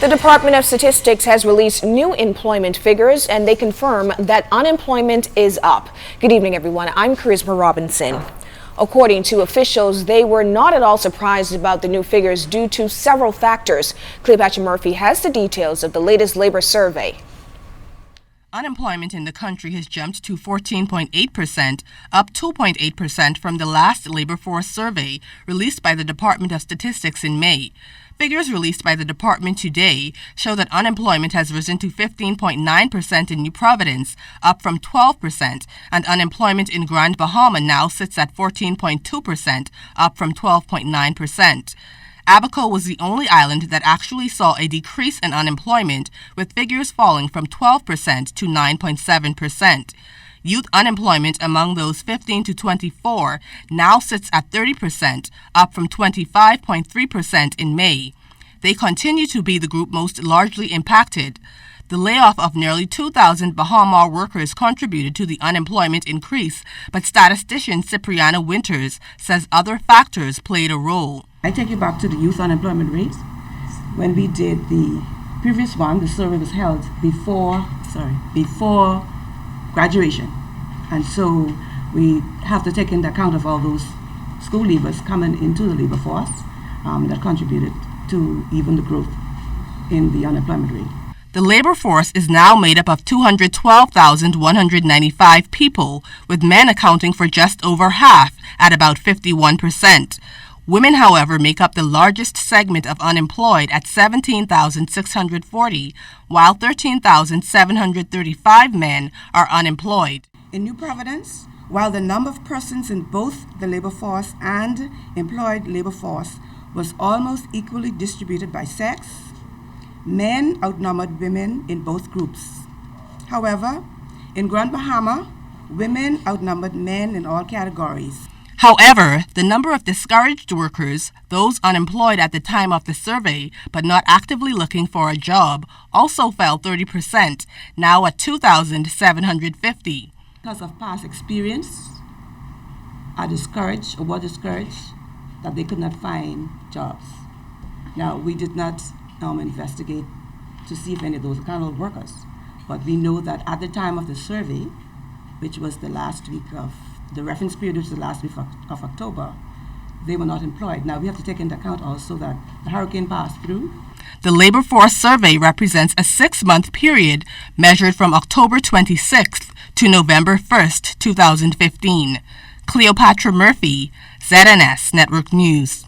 The Department of Statistics has released new employment figures, and they confirm that unemployment is up. Good evening, everyone. I'm Charisma Robinson. According to officials, they were not at all surprised about the new figures due to several factors. Cleopatra Murphy has the details of the latest labor survey. Unemployment in the country has jumped to 14.8%, up 2.8% from the last labor force survey released by the Department of Statistics in May. Figures released by the department today show that unemployment has risen to 15.9% in New Providence, up from 12%, and unemployment in Grand Bahama now sits at 14.2%, up from 12.9%. Abaco was the only island that actually saw a decrease in unemployment, with figures falling from 12% to 9.7%. Youth unemployment among those 15 to 24 now sits at 30%, up from 25.3% in May. They continue to be the group most largely impacted. The layoff of nearly 2,000 Bahama workers contributed to the unemployment increase, but statistician Cipriana Winters says other factors played a role. I take you back to the youth unemployment rate. When we did the previous one, the survey was held before graduation. And so we have to take into account of all those school leavers coming into the labor force that contributed to even the growth in the unemployment rate. The labor force is now made up of 212,195 people, with men accounting for just over half, at about 51%. Women, however, make up the largest segment of unemployed at 17,640, while 13,735 men are unemployed. In New Providence, while the number of persons in both the labor force and employed labor force was almost equally distributed by sex, men outnumbered women in both groups. However, in Grand Bahama, women outnumbered men in all categories. However, the number of discouraged workers, those unemployed at the time of the survey but not actively looking for a job, also fell 30%, now at 2,750. Because of past experience, were discouraged that they could not find jobs. Now, we did not investigate to see if any of those kind of workers, but we know that at the time of the survey, which was the last week of the reference period, which is the last week of October, they were not employed. Now, we have to take into account also that the hurricane passed through. The labor force survey represents a 6-month period measured from October 26th to November 1st, 2015. Cleopatra Murphy, ZNS Network News.